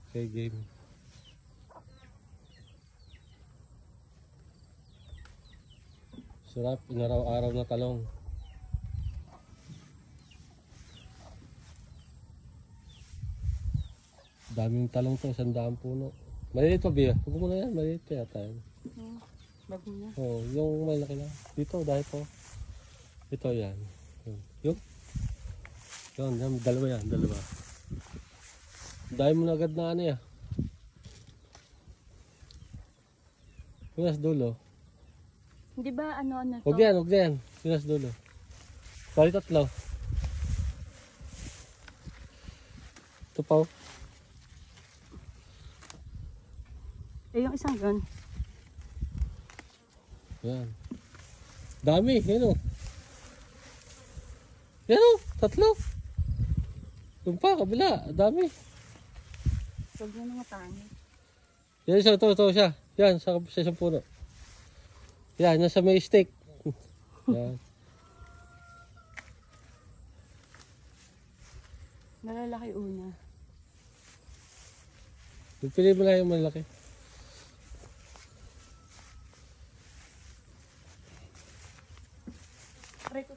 Kay game. Sarap, inaraw-araw na talong. Daming talong to, 100 puno. Maliit pa biya. Huwag mo na yan, maliit pa yata yan. Bago na. Oo, yung malaki lang. Dito, dahil po. Ito yan. Yung? Yan, dalawa yan, dalawa. Dahil mo na agad na ano yan. Yung nasa dulo. Hindi ba ano to? Huwag yan. Yung nasa dulo. Bali tatlo. Ito pa. Eh, yung isang yun. Yan. Dami, yan o. Yan o, tatlo. Yung pa, kabila, dami. Huwag mo mga tani. Yan siya, ito siya. Yan, sa isang puno. Yan, nasa may stick. Yan. Malalaki una. Pili mo lang yung malaki. Try ko